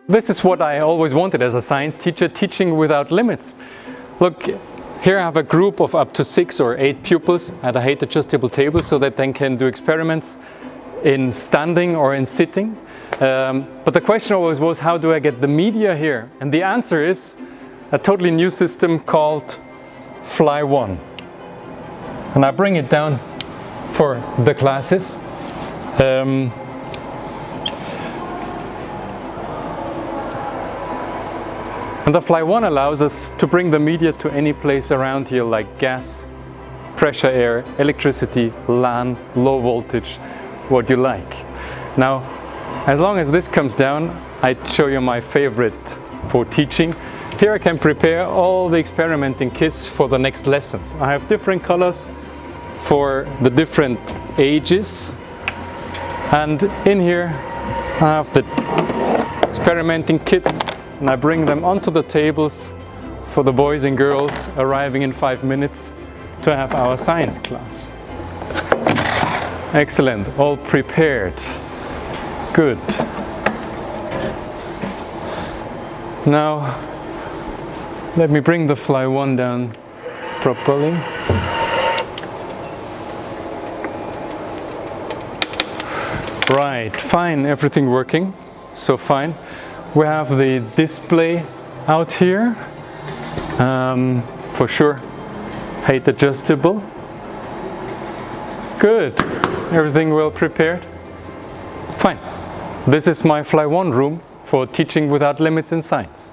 this is what I always wanted as a science teacher, teaching without limits. Look, here I have a group of up to 6 or 8 pupils at a height adjustable table so that they can do experiments in standing or in sitting. But the question always was, how do I get the media here? And the answer is a totally new system called Fly One. And I bring it down for the classes. And the Fly One allows us to bring the media to any place around here, like gas, pressure air, electricity, LAN, low voltage, what you like. Now, as long as this comes down, I show you my favorite for teaching. Here I can prepare all the experimenting kits for the next lessons. I have different colors for the different ages. And in here I have the experimenting kits, and I bring them onto the tables for the boys and girls arriving in 5 minutes to have our science class. Excellent, all prepared. Good. Now, let me bring the Fly One down properly. Right, fine, everything working, so fine. We have the display out here, for sure, height adjustable. Good, everything well prepared. Fine, this is my Fly One room for teaching without limits in science.